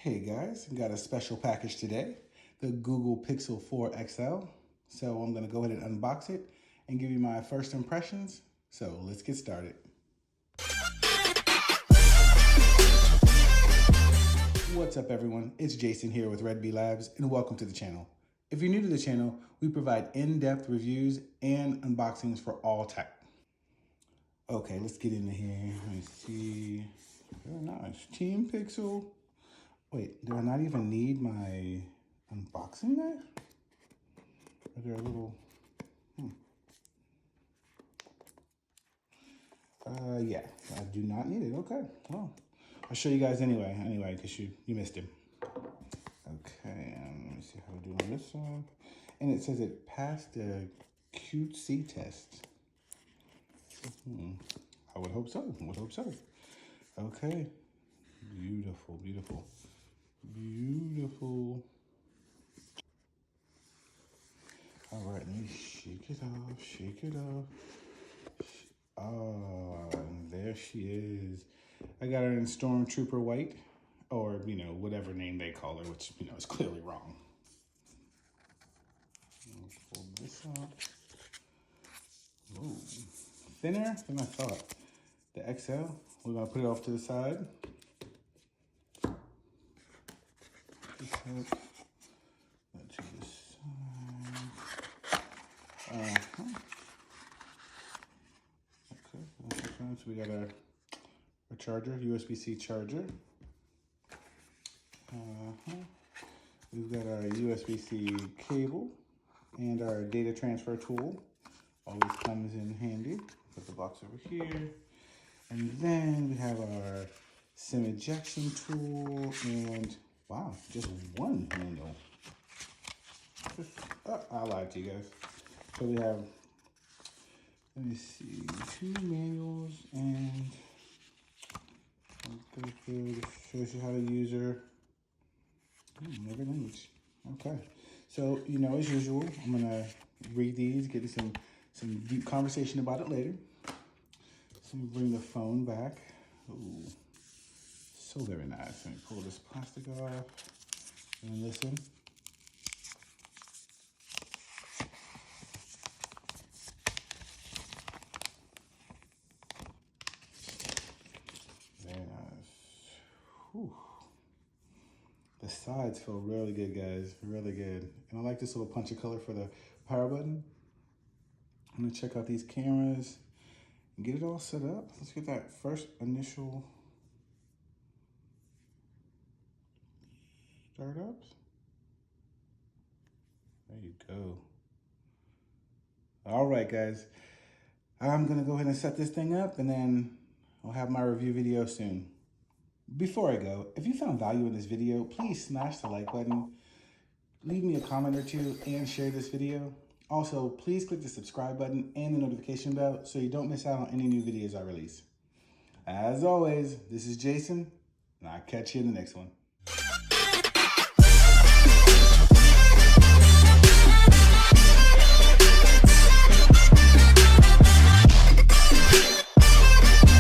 Hey guys, got a special package today, the Google Pixel 4 XL. So I'm gonna go ahead and unbox it and give you my first impressions. So let's get started. What's up everyone? It's Jason here with Red Bee Labs and welcome to the channel. If you're new to the channel, we provide in-depth reviews and unboxings for all tech. Okay, let's get into here. Let me see. Very nice. Team Pixel. Wait, do I not even need my unboxing knife? Are there a little, yeah, I do not need it. Okay, well, I'll show you guys anyway, because you missed him. Okay, let me see how we do on this one. And it says it passed the QC test. I would hope so, Okay, beautiful, beautiful, beautiful. All right, let me shake it off, shake it off. Oh, and there she is. I got her in Stormtrooper white, or, whatever name they call her, which, is clearly wrong. Pull this out. Ooh, thinner than I thought. The XL, we're gonna put it off to the side. So we got our charger, USB-C charger. We've got our USB-C cable and our data transfer tool. Always comes in handy. Put the box over here. And then we have our SIM ejection tool and, wow, just one manual. I lied to you guys. So we have, let me see, 2 manuals and shows you how to use her. Every language. Okay. So, as usual, I'm gonna read these, get into some deep conversation about it later. So let me bring the phone back. Ooh, so very nice. Let me pull this plastic off and listen. Very nice. Whew. The sides feel really good, guys. Really good. And I like this little punch of color for the power button. I'm gonna check out these cameras and get it all set up. Let's get that first initial startups. There you go. All right, guys. I'm gonna go ahead and set this thing up and then I'll have my review video soon. Before I go, if you found value in this video, please smash the like button, leave me a comment or two, and share this video. Also, please click the subscribe button and the notification bell so you don't miss out on any new videos I release. As always, this is Jason, and I'll catch you in the next one.